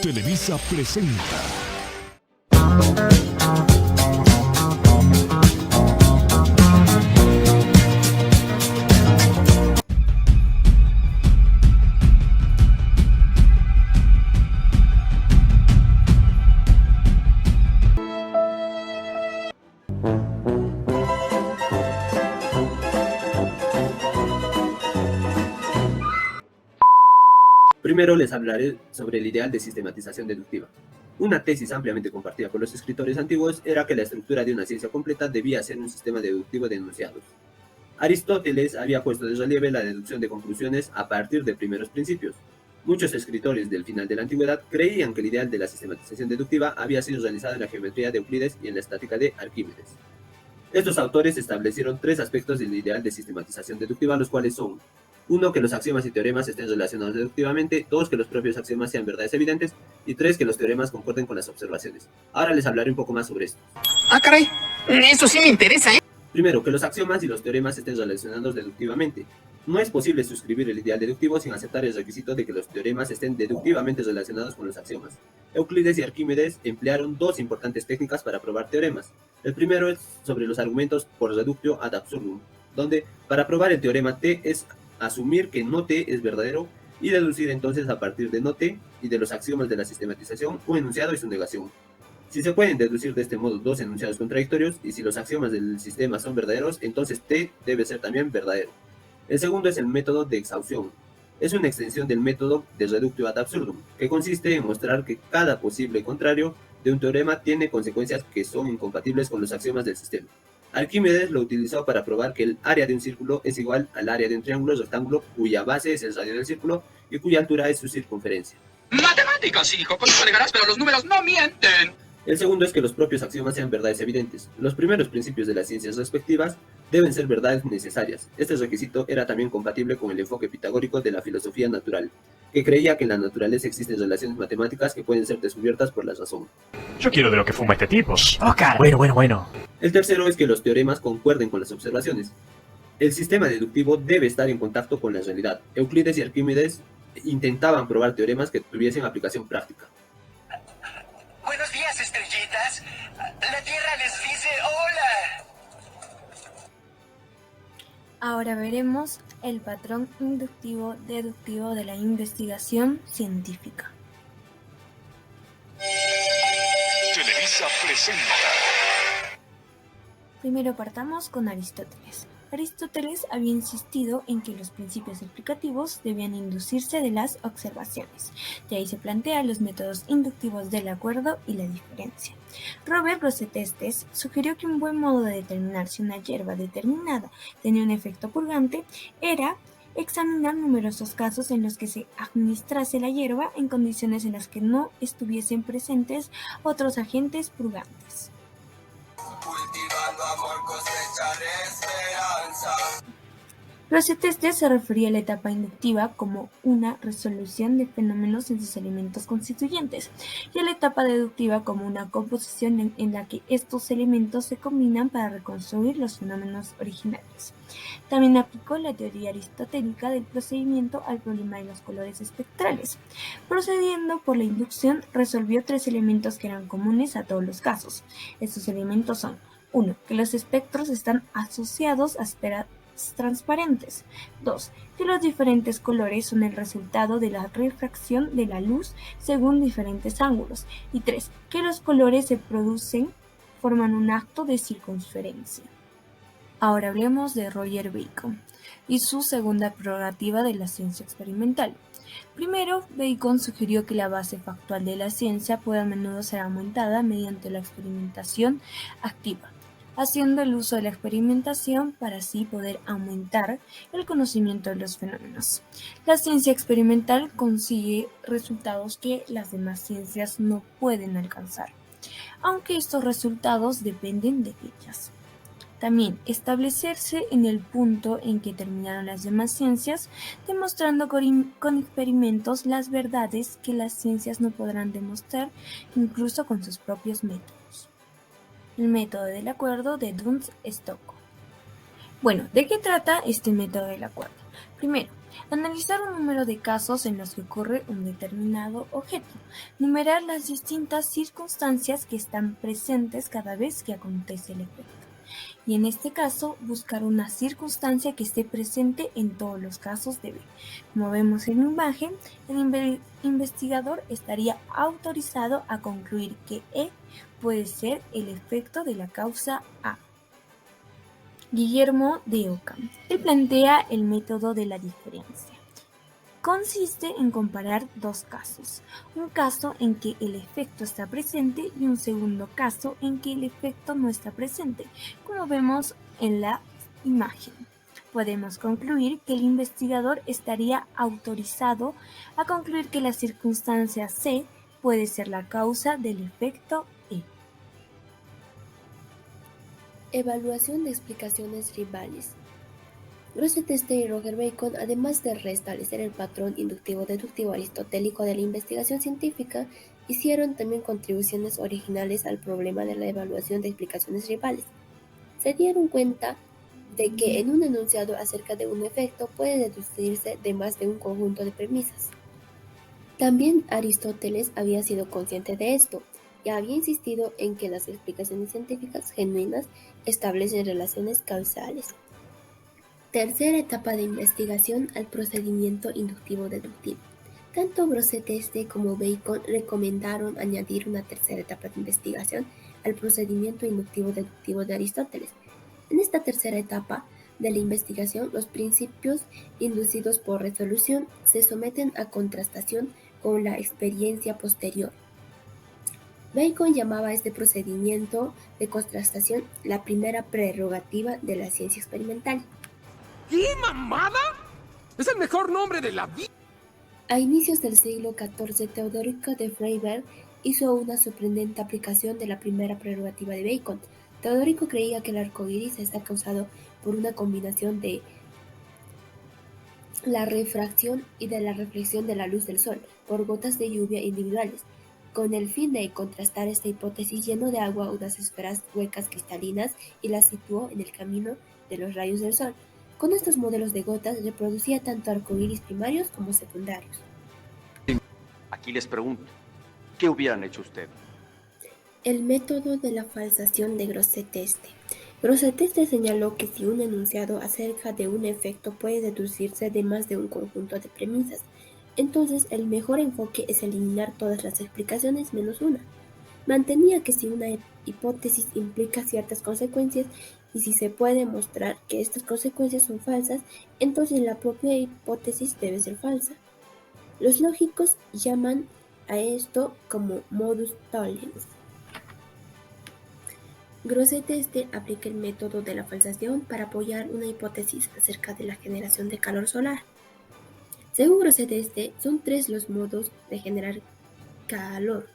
Televisa presenta. Primero les hablaré sobre el ideal de sistematización deductiva. Una tesis ampliamente compartida por los escritores antiguos era que la estructura de una ciencia completa debía ser un sistema deductivo de enunciados. Aristóteles había puesto de relieve la deducción de conclusiones a partir de primeros principios. Muchos escritores del final de la antigüedad creían que el ideal de la sistematización deductiva había sido realizado en la geometría de Euclides y en la estática de Arquímedes. Estos autores establecieron tres aspectos del ideal de sistematización deductiva, los cuales son: 1. Que los axiomas y teoremas estén relacionados deductivamente. 2. Que los propios axiomas sean verdades evidentes. Y 3. Que los teoremas concuerden con las observaciones. Ahora les hablaré un poco más sobre esto. Ah, caray, eso sí me interesa, ¿eh? Primero, que los axiomas y los teoremas estén relacionados deductivamente. No es posible suscribir el ideal deductivo sin aceptar el requisito de que los teoremas estén deductivamente relacionados con los axiomas. Euclides y Arquímedes emplearon dos importantes técnicas para probar teoremas. El primero es sobre los argumentos por reductio ad absurdum, donde para probar el teorema T es asumir que no T es verdadero y deducir entonces a partir de no T y de los axiomas de la sistematización un enunciado y su negación. Si se pueden deducir de este modo dos enunciados contradictorios y si los axiomas del sistema son verdaderos, entonces T debe ser también verdadero. El segundo es el método de exhaustión. Es una extensión del método de reductio ad absurdum, que consiste en mostrar que cada posible contrario de un teorema tiene consecuencias que son incompatibles con los axiomas del sistema. Arquímedes lo utilizó para probar que el área de un círculo es igual al área de un triángulo rectángulo cuya base es el radio del círculo y cuya altura es su circunferencia. Matemáticas, hijo, con eso alegarás, pero los números no mienten. El segundo es que los propios axiomas sean verdades evidentes. Los primeros principios de las ciencias respectivas deben ser verdades necesarias. Este requisito era también compatible con el enfoque pitagórico de la filosofía natural, que creía que en la naturaleza existen relaciones matemáticas que pueden ser descubiertas por la razón. Yo quiero de lo que fuma este tipo. Oh, cara. Bueno. El tercero es que los teoremas concuerden con las observaciones. El sistema deductivo debe estar en contacto con la realidad. Euclides y Arquímedes intentaban probar teoremas que tuviesen aplicación práctica. Buenos días, estrellitas. La Tierra les dice hola. Ahora veremos el patrón inductivo-deductivo de la investigación científica. Televisa presenta. Primero partamos con Aristóteles. Aristóteles había insistido en que los principios explicativos debían inducirse de las observaciones. De ahí se plantean los métodos inductivos del acuerdo y la diferencia. Robert Grosseteste sugirió que un buen modo de determinar si una hierba determinada tenía un efecto purgante era examinar numerosos casos en los que se administrase la hierba en condiciones en las que no estuviesen presentes otros agentes purgantes. Cultivando amor, cosecharé esperanza. Grosseteste se refería a la etapa inductiva como una resolución de fenómenos en sus elementos constituyentes y a la etapa deductiva como una composición en la que estos elementos se combinan para reconstruir los fenómenos originales. También aplicó la teoría aristotélica del procedimiento al problema de los colores espectrales. Procediendo por la inducción, resolvió tres elementos que eran comunes a todos los casos. Estos elementos son: 1. Que los espectros están asociados a esferas transparentes. 2. Que los diferentes colores son el resultado de la refracción de la luz según diferentes ángulos. Y 3. Que los colores forman un acto de circunferencia. Ahora hablemos de Roger Bacon y su segunda prerrogativa de la ciencia experimental. Primero, Bacon sugirió que la base factual de la ciencia puede a menudo ser aumentada mediante la experimentación activa, haciendo el uso de la experimentación para así poder aumentar el conocimiento de los fenómenos. La ciencia experimental consigue resultados que las demás ciencias no pueden alcanzar, aunque estos resultados dependen de ellas. También establecerse en el punto en que terminaron las demás ciencias, demostrando con experimentos las verdades que las ciencias no podrán demostrar incluso con sus propios métodos. El método del acuerdo de Duns-Stockwell. Bueno, ¿de qué trata este método del acuerdo? Primero, Analizar un número de casos en los que ocurre un determinado objeto. Numerar las distintas circunstancias que están presentes cada vez que acontece el efecto. Y en este caso, buscar una circunstancia que esté presente en todos los casos de B. Como vemos en la imagen, el investigador estaría autorizado a concluir que E puede ser el efecto de la causa A. Guillermo de Ockham. Él plantea el método de la diferencia. Consiste en comparar dos casos, un caso en que el efecto está presente y un segundo caso en que el efecto no está presente, como vemos en la imagen. Podemos concluir que el investigador estaría autorizado a concluir que la circunstancia C puede ser la causa del efecto E. Evaluación de explicaciones rivales. Grosseteste y Roger Bacon, además de restablecer el patrón inductivo-deductivo aristotélico de la investigación científica, hicieron también contribuciones originales al problema de la evaluación de explicaciones rivales. Se dieron cuenta de que en un enunciado acerca de un efecto puede deducirse de más de un conjunto de premisas. También Aristóteles había sido consciente de esto y había insistido en que las explicaciones científicas genuinas establecen relaciones causales. Tercera etapa de investigación al procedimiento inductivo-deductivo. Tanto Grosseteste como Bacon recomendaron añadir una tercera etapa de investigación al procedimiento inductivo-deductivo de Aristóteles. En esta tercera etapa de la investigación, los principios inducidos por resolución se someten a contrastación con la experiencia posterior. Bacon llamaba a este procedimiento de contrastación la primera prerrogativa de la ciencia experimental. ¿Qué mamada? ¡Es el mejor nombre de la vida! A inicios del siglo XIV, Teodorico de Freiberg hizo una sorprendente aplicación de la primera prerrogativa de Bacon. Teodorico creía que el arco iris está causado por una combinación de la refracción y de la reflexión de la luz del sol por gotas de lluvia individuales. Con el fin de contrastar esta hipótesis, llenó de agua unas esferas huecas cristalinas y las situó en el camino de los rayos del sol. Con estos modelos de gotas reproducía tanto arcoíris primarios como secundarios. Aquí les pregunto, ¿qué hubieran hecho ustedes? El método de la falsación de Grosseteste. Grosseteste señaló que si un enunciado acerca de un efecto puede deducirse de más de un conjunto de premisas, entonces el mejor enfoque es eliminar todas las explicaciones menos una. Mantenía que si una hipótesis implica ciertas consecuencias y si se puede mostrar que estas consecuencias son falsas, entonces la propia hipótesis debe ser falsa. Los lógicos llaman a esto como modus tollens. Grosseteste aplica el método de la falsación para apoyar una hipótesis acerca de la generación de calor solar. Según Grosseteste, son tres los modos de generar calor: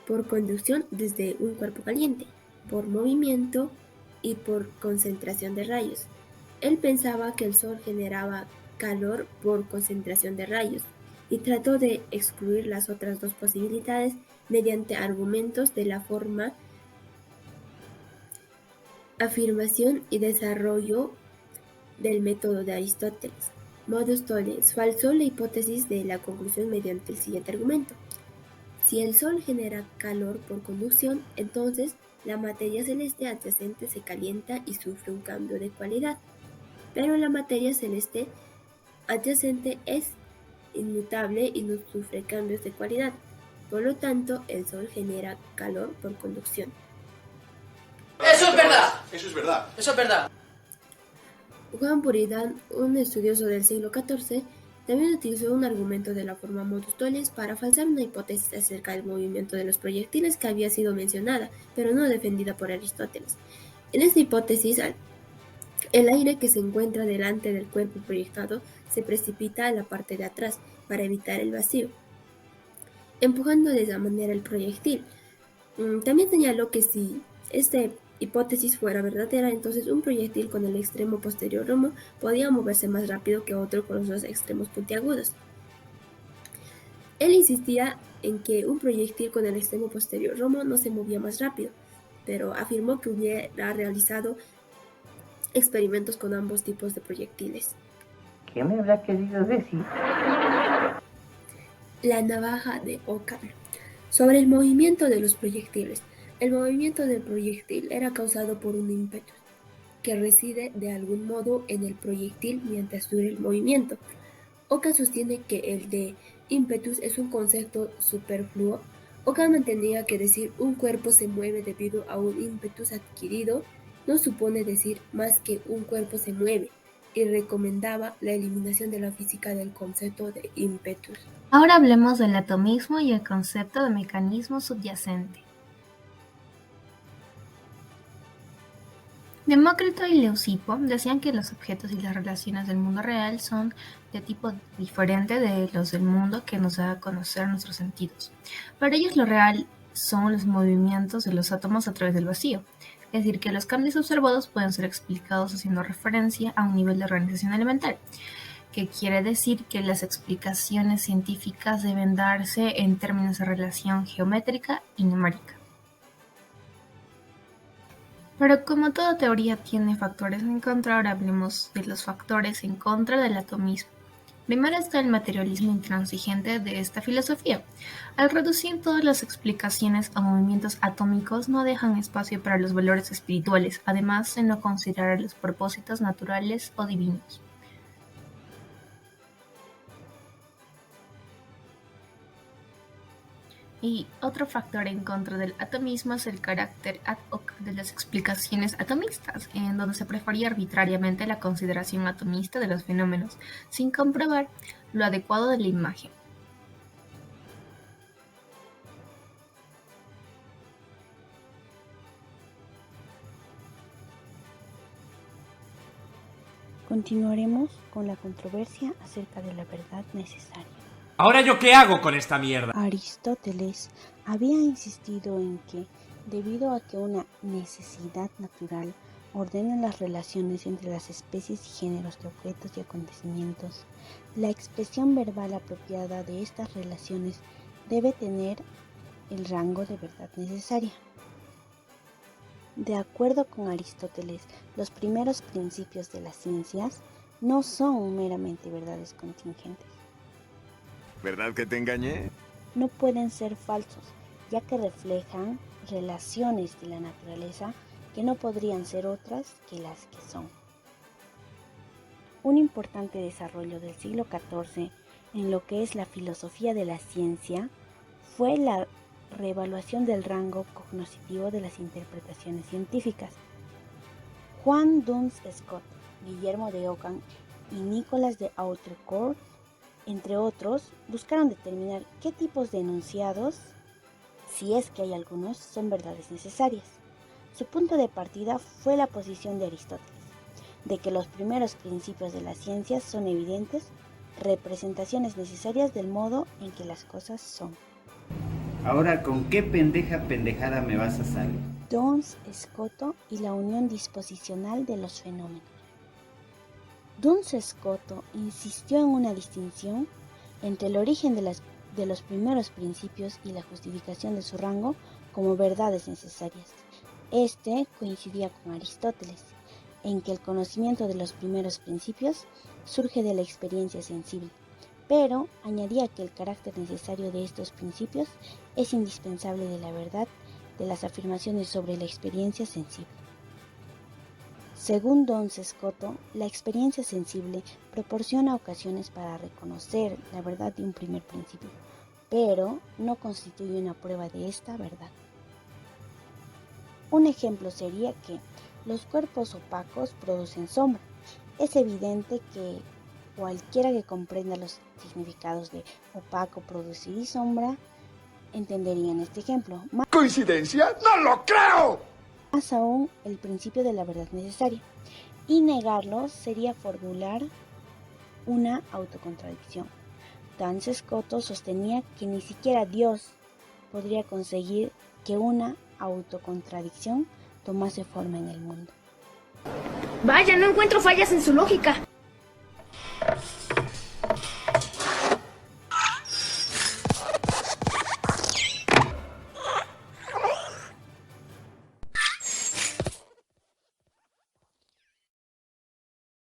por conducción desde un cuerpo caliente, por movimiento y por concentración de rayos. Él pensaba que el Sol generaba calor por concentración de rayos y trató de excluir las otras dos posibilidades mediante argumentos de la forma afirmación y desarrollo del método de Aristóteles. Modus tollens falsó la hipótesis de la conclusión mediante el siguiente argumento. Si el Sol genera calor por conducción, entonces la materia celeste adyacente se calienta y sufre un cambio de cualidad. Pero la materia celeste adyacente es inmutable y no sufre cambios de cualidad. Por lo tanto, el Sol genera calor por conducción. ¡Eso es verdad! Eso es verdad. ¡Eso es verdad! Juan Buridan, un estudioso del siglo XIV, también utilizó un argumento de la forma modus tollens para falsar una hipótesis acerca del movimiento de los proyectiles que había sido mencionada, pero no defendida por Aristóteles. En esta hipótesis, el aire que se encuentra delante del cuerpo proyectado se precipita a la parte de atrás para evitar el vacío, empujando de esa manera el proyectil. También señaló que si esta hipótesis fuera verdadera, entonces un proyectil con el extremo posterior romo podía moverse más rápido que otro con los dos extremos puntiagudos. Él insistía en que un proyectil con el extremo posterior romo no se movía más rápido, pero afirmó que hubiera realizado experimentos con ambos tipos de proyectiles. ¿Qué me habrá querido decir? La navaja de Ockham. Sobre el movimiento de los proyectiles. El movimiento del proyectil era causado por un ímpetu que reside de algún modo en el proyectil mientras dure el movimiento. Ockham sostiene que el de ímpetus es un concepto superfluo. Ockham mantenía que decir un cuerpo se mueve debido a un ímpetus adquirido no supone decir más que un cuerpo se mueve, y recomendaba la eliminación de la física del concepto de ímpetus. Ahora hablemos del atomismo y el concepto de mecanismo subyacente. Demócrito y Leucipo decían que los objetos y las relaciones del mundo real son de tipo diferente de los del mundo que nos da a conocer nuestros sentidos. Para ellos lo real son los movimientos de los átomos a través del vacío, es decir, que los cambios observados pueden ser explicados haciendo referencia a un nivel de organización elemental, que quiere decir que las explicaciones científicas deben darse en términos de relación geométrica y numérica. Pero como toda teoría tiene factores en contra, ahora hablemos de los factores en contra del atomismo. Primero está el materialismo intransigente de esta filosofía. Al reducir todas las explicaciones a movimientos atómicos, no dejan espacio para los valores espirituales, además de no considerar los propósitos naturales o divinos. Y otro factor en contra del atomismo es el carácter ad hoc de las explicaciones atomistas, en donde se prefería arbitrariamente la consideración atomista de los fenómenos, sin comprobar lo adecuado de la imagen. Continuaremos con la controversia acerca de la verdad necesaria. ¿Ahora yo qué hago con esta mierda? Aristóteles había insistido en que, debido a que una necesidad natural ordena las relaciones entre las especies y géneros de objetos y acontecimientos, la expresión verbal apropiada de estas relaciones debe tener el rango de verdad necesaria. De acuerdo con Aristóteles, los primeros principios de las ciencias no son meramente verdades contingentes. ¿Verdad que te engañé? No pueden ser falsos, ya que reflejan relaciones de la naturaleza que no podrían ser otras que las que son. Un importante desarrollo del siglo XIV en lo que es la filosofía de la ciencia fue la reevaluación del rango cognoscitivo de las interpretaciones científicas. Juan Duns Scott, Guillermo de Ockham y Nicolas de Autrecourt, entre otros, buscaron determinar qué tipos de enunciados, si es que hay algunos, son verdades necesarias. Su punto de partida fue la posición de Aristóteles, de que los primeros principios de las ciencias son evidentes, representaciones necesarias del modo en que las cosas son. Ahora, ¿con qué pendejada me vas a salir? Duns Scoto y la unión disposicional de los fenómenos. Duns Scoto insistió en una distinción entre el origen de los primeros principios y la justificación de su rango como verdades necesarias. Este coincidía con Aristóteles, en que el conocimiento de los primeros principios surge de la experiencia sensible, pero añadía que el carácter necesario de estos principios es indispensable de la verdad de las afirmaciones sobre la experiencia sensible. Según Duns Scoto, la experiencia sensible proporciona ocasiones para reconocer la verdad de un primer principio, pero no constituye una prueba de esta verdad. Un ejemplo sería que los cuerpos opacos producen sombra. Es evidente que cualquiera que comprenda los significados de opaco, producir y sombra entendería en este ejemplo. ¿Coincidencia? ¡No lo creo! Más aún el principio de la verdad necesaria, y negarlo sería formular una autocontradicción. Duns Scoto sostenía que ni siquiera Dios podría conseguir que una autocontradicción tomase forma en el mundo. Vaya, no encuentro fallas en su lógica.